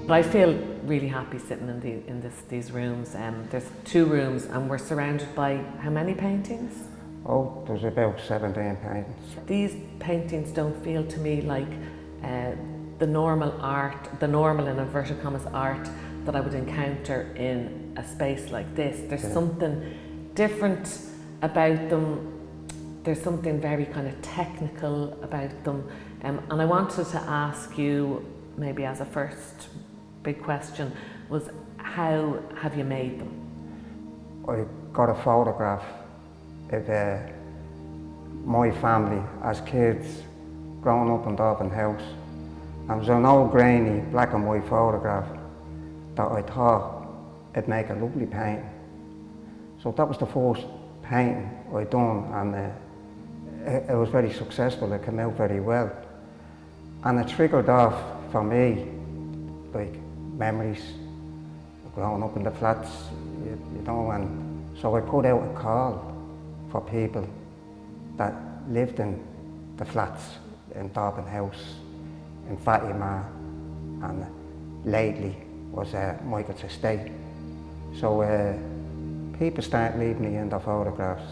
But I feel really happy sitting in these rooms. There's 2 rooms and we're surrounded by how many paintings? Oh, there's about 17 paintings. These paintings don't feel to me like the normal art, the normal in inverted commas art that I would encounter in a space like this. There's something different about them. There's something very kind of technical about them. And I wanted to ask you, maybe as a first big question, was how have you made them? I got a photograph of my family as kids growing up in Dublin House. And it was an old grainy black and white photograph that I thought it'd make a lovely painting. So that was the first painting I'd done, and it was very successful. It came out very well. And it triggered off for me, like, memories of growing up in the flats, you know, and so I put out a call for people that lived in the flats in Dublin House, in Fatima, and lately was Michael's estate. So people start leaving me in their photographs.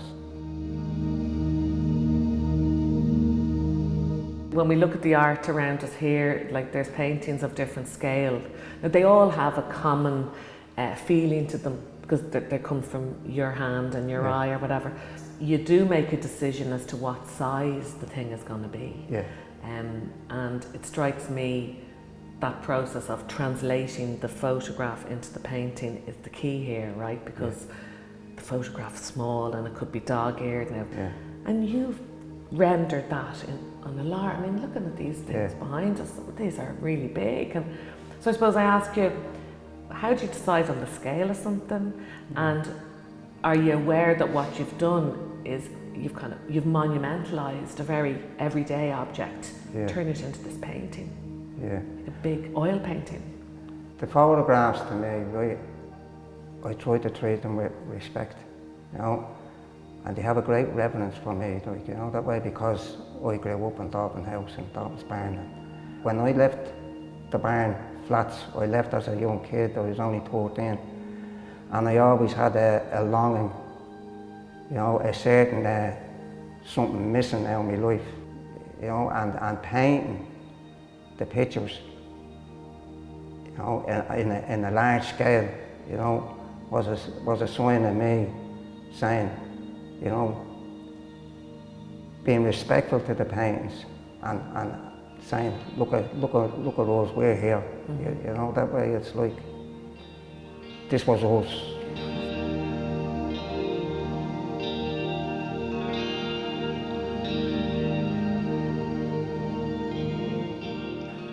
When we look at the art around us here, like there's paintings of different scale. Now they all have a common feeling to them because they come from your hand and your eye or whatever. You do make a decision as to what size the thing is going to be. Yeah. And it strikes me that process of translating the photograph into the painting is the key here, right? Because the photograph's small and it could be dog-eared now. Yeah. And you've rendered that on a large. I mean, looking at these things behind us, these are really big. And so I suppose I ask you, how do you decide on the scale of something? And are you aware that what you've done is you've monumentalized a very everyday object, turn it into this painting? Yeah. Like a big oil painting. The photographs to me, right, I try to treat them with respect, you know, and they have a great reverence for me, like, you know, that way, because I grew up in Dublin House and Dublin Barn. When I left the barn flats, I left as a young kid. I was only 13, and I always had a longing, you know, a certain something missing out of my life, you know, and painting the pictures, you know, in a large scale, you know, was a sign of me saying, you know, being respectful to the paintings and saying, look at us, we're here. You know, that way it's like, this was us.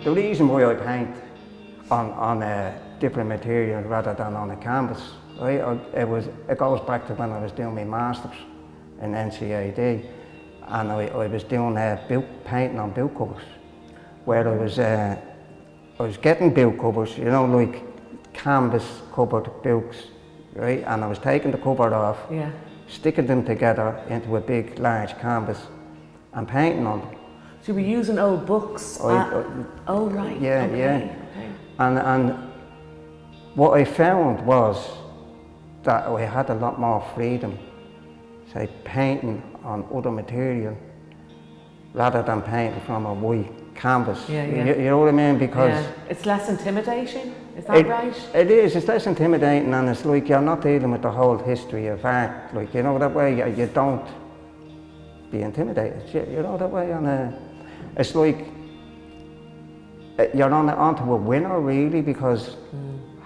The reason why I paint on a different material rather than on a canvas, right, it goes back to when I was doing my masters in NCAD, and I was doing painting on book covers, where I was getting book covers, you know, like canvas covered books, right, and I was taking the cover off, sticking them together into a big large canvas and painting on them. So you were using old books? Oh right, yeah, okay. Yeah. And what I found was that I had a lot more freedom, say, painting on other material rather than painting from a white canvas. You know what I mean? Because it's less intimidating, is that right? It is, it's less intimidating, and it's like you're not dealing with the whole history of art. Like, you know, that way you don't be intimidated, you know, that way. And it's like you're onto a winner, really, because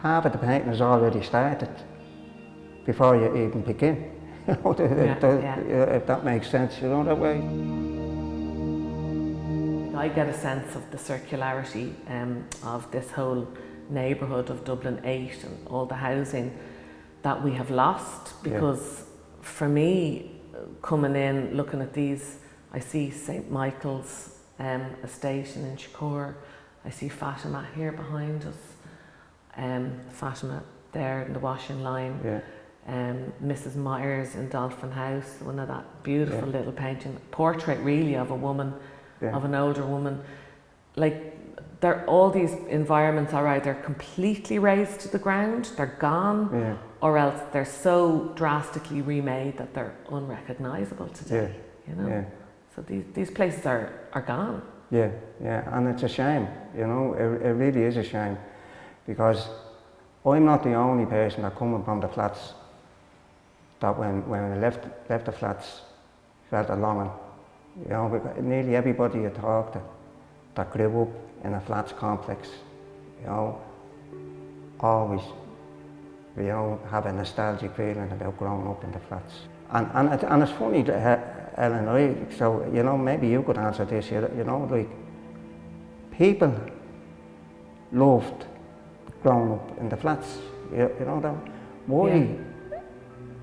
half of the painting is already started before you even begin. You know, if that makes sense, you know, that way. I get a sense of the circularity of this whole neighbourhood of Dublin 8 and all the housing that we have lost, because for me, coming in, looking at these, I see St Michael's estate in Inchicore, I see Fatima here behind us, Fatima there in the washing line, Mrs Myers in Dolphin House, one of that beautiful little painting, portrait really of a woman, of an older woman. Like, all these environments are either completely razed to the ground, they're gone, or else they're so drastically remade that they're unrecognisable today. You know, so these places are gone. Yeah, and it's a shame. You know, it really is a shame, because I'm not the only person that coming from the flats that when I left the flats felt a longing. You know, because nearly everybody you talk to that grew up in a flats complex, you know, always, you know, have a nostalgic feeling about growing up in the flats. And it's funny, Ellen, so, you know, maybe you could answer this, you know, like, people loved growing up in the flats, you know, that, why,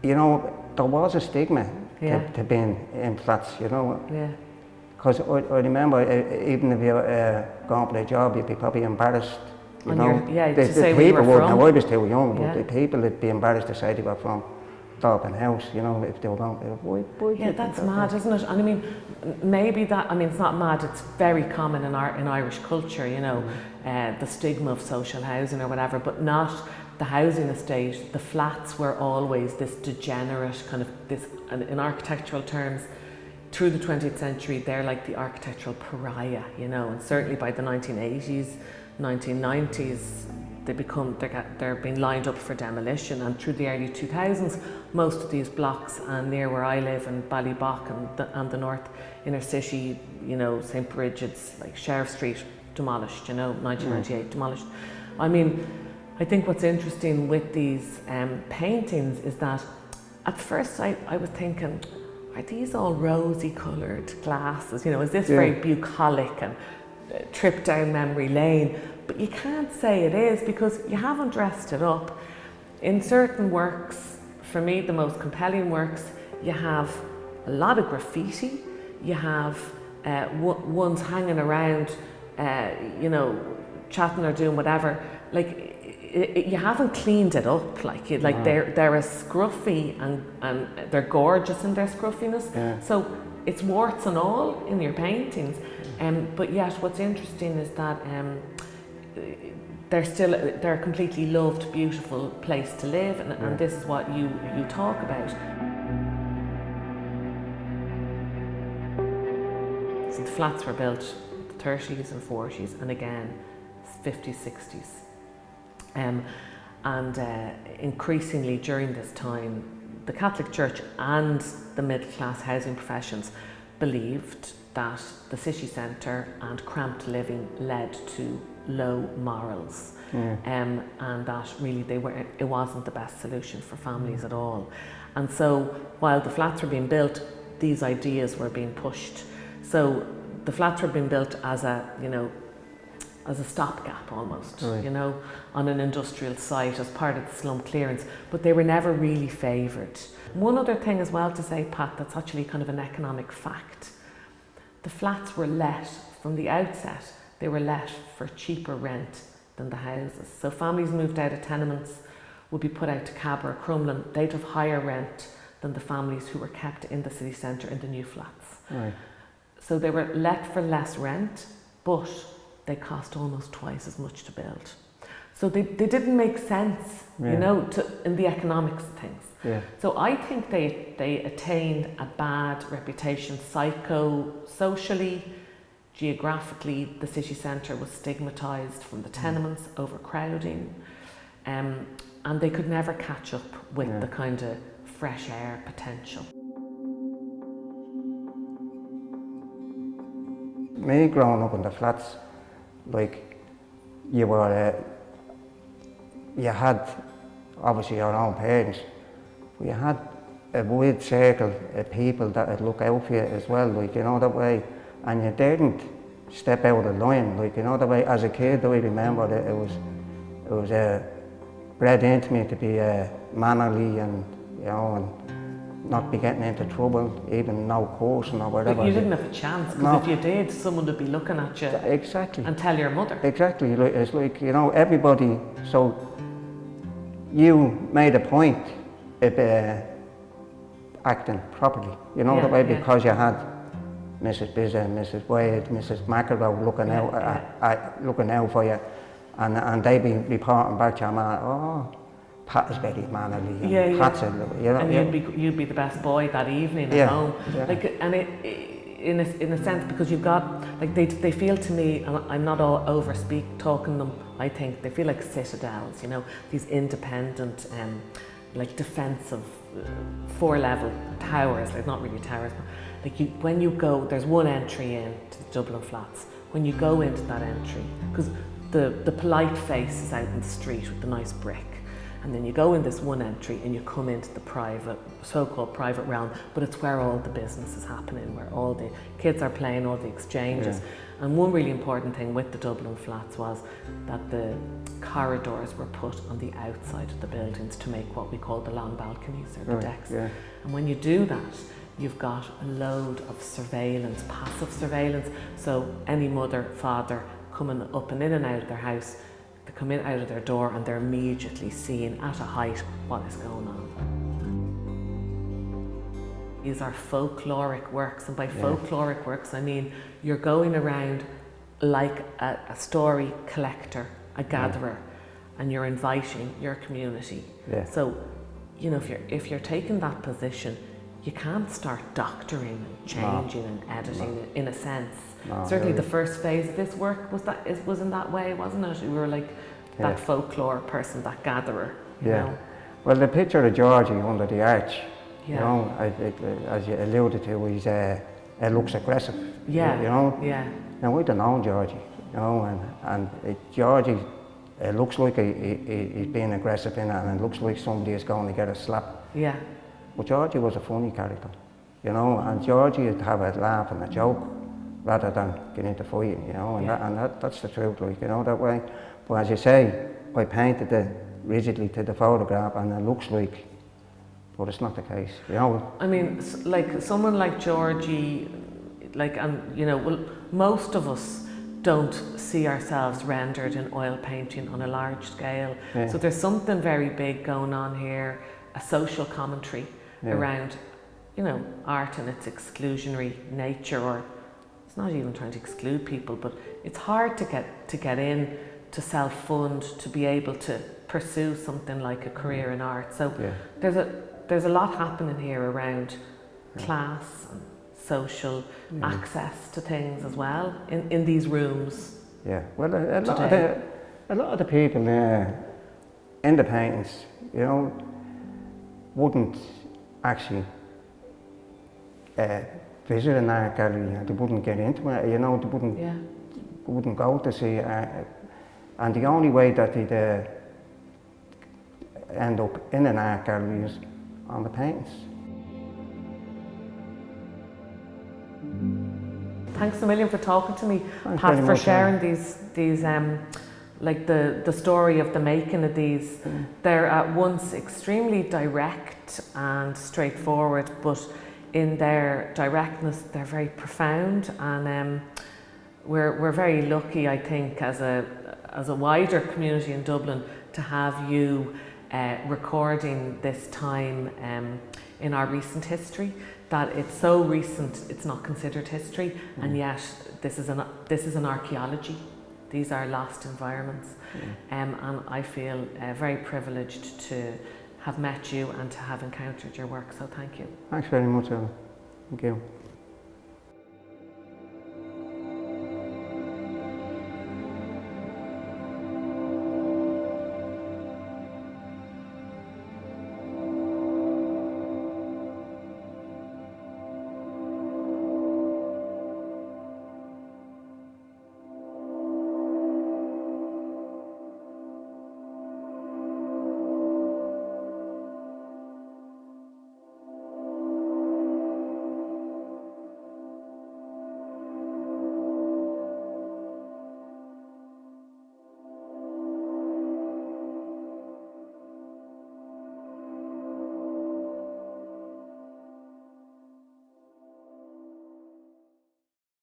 you know, there was a stigma to being in flats, you know. Because I remember, even if you going for a job, you'd be probably embarrassed, you know. To say where you were from. Now, I was too young, but the people would be embarrassed to say they were from Dublin House, you know, if they were going. That's mad, isn't it? And I mean, maybe that, I mean, it's not mad, it's very common in Irish culture, you know, the stigma of social housing or whatever, but not the housing estate. The flats were always this degenerate kind of this, and in architectural terms, through the 20th century, they're like the architectural pariah, you know, and certainly by the 1980s, 1990s, they're being lined up for demolition, and through the early 2000s, most of these blocks, and near where I live in Ballybock and the north inner city, you know, St. Bridget's, like Sheriff Street, demolished, you know, 1998, demolished. I mean, I think what's interesting with these paintings is that at first I was thinking, are these all rosy coloured glasses? You know, is this very bucolic and trip down memory lane? But you can't say it is, because you haven't dressed it up. In certain works, for me, the most compelling works, you have a lot of graffiti, you have ones hanging around, you know, chatting or doing whatever. Like, you haven't cleaned it up, they're a scruffy and they're gorgeous in their scruffiness. So it's warts and all in your paintings. But yet what's interesting is that they're a completely loved, beautiful place to live, and this is what you talk about. So the flats were built in the 30s and 40s, and again 50s, 60s. And increasingly during this time, the Catholic Church and the middle class housing professions believed that the city centre and cramped living led to low morals, and that really it wasn't the best solution for families at all. And so while the flats were being built, these ideas were being pushed. So the flats were being built as a, you know, as a stopgap almost, you know, on an industrial site as part of the slum clearance, but they were never really favoured. One other thing as well to say, Pat, that's actually kind of an economic fact. The flats were let, from the outset, they were let for cheaper rent than the houses. So families moved out of tenements would be put out to Cab or Crumlin, they'd have higher rent than the families who were kept in the city centre in the new flats. So they were let for less rent, but they cost almost twice as much to build. So they didn't make sense, you know, in the economics of things. So I think they attained a bad reputation socially, geographically. The city centre was stigmatised from the tenements, overcrowding, and they could never catch up with the kind of fresh air potential. Me growing up in the flats, like, you were, you had obviously your own parents, but you had a wide circle of people that would look out for you as well, like, you know, that way, and you didn't step out of line, like, you know, that way. As a kid, I remember that it was bred into me to be mannerly and, you know, and not be getting into trouble, even no cursing or whatever. But you didn't have a chance, because if you did, someone would be looking at you and tell your mother. Exactly, it's like, you know, everybody, so you made a point of acting properly, you know, the way, because you had Mrs. Bizza, Mrs. Wade, Mrs. McElroy looking out for you, and they be reporting back to your man, oh, Pat is very mannerly, and Pat's and you'd be the best boy that evening at home. Like, and in a sense, because you've got, like, they feel to me, and I'm not all talking them, I think they feel like citadels, you know, these independent, like defensive 4-level towers, like not really towers, but like when you go, there's one entry in to the Dublin flats. When you go into that entry, because the polite face is out in the street with the nice brick, and then you go in this one entry and you come into the private, so-called private realm, but it's where all the business is happening, where all the kids are playing, all the exchanges. And one really important thing with the Dublin flats was that the corridors were put on the outside of the buildings to make what we call the long balconies, or the decks. And when you do that, you've got a load of surveillance, passive surveillance. So any mother, father coming up and in and out of their house, they come in out of their door and they're immediately seeing at a height what is going on. These are folkloric works, and by folkloric works I mean you're going around like a story collector, a gatherer, and you're inviting your community. So, you know, if you're taking that position, you can't start doctoring and changing and editing it, in a sense. Certainly the first phase of this work was in that way, wasn't it? You were like that folklore person, that gatherer. You know? Well, the picture of Georgie under the arch, you know, as you alluded to, it looks aggressive. You know. Now, I don't know Georgie, you know, and Georgie, it looks like he's being aggressive in it, and it looks like somebody is going to get a slap. But Georgie was a funny character, you know, and Georgie would have a laugh and a joke rather than get into fighting, you know, and that's the truth, like, you know, that way. But as you say, I painted it rigidly to the photograph, and it looks like, but it's not the case, you know. I mean, like someone like Georgie, like, and you know, well, most of us don't see ourselves rendered in oil painting on a large scale. So there's something very big going on here, a social commentary around, you know, art and its exclusionary nature, or it's not even trying to exclude people, but it's hard to get in, to self-fund, to be able to pursue something like a career in art. So there's a lot happening here around class and social access to things as well in these rooms. Well, a lot of the people in the paintings, you know, wouldn't actually visit an art gallery, and they wouldn't get into it, you know, they wouldn't go to see it. And the only way that they'd end up in an art gallery is on the paintings. Thanks a million for talking to me, Pat, for sharing these like the story of the making of these. They're at once extremely direct and straightforward, but in their directness, they're very profound, and we're very lucky, I think, as a wider community in Dublin, to have you recording this time in our recent history. That it's so recent, it's not considered history, and yet this is an archaeology. These are lost environments, and I feel very privileged to have met you and to have encountered your work. So thank you. Thanks very much, Ellen. Thank you.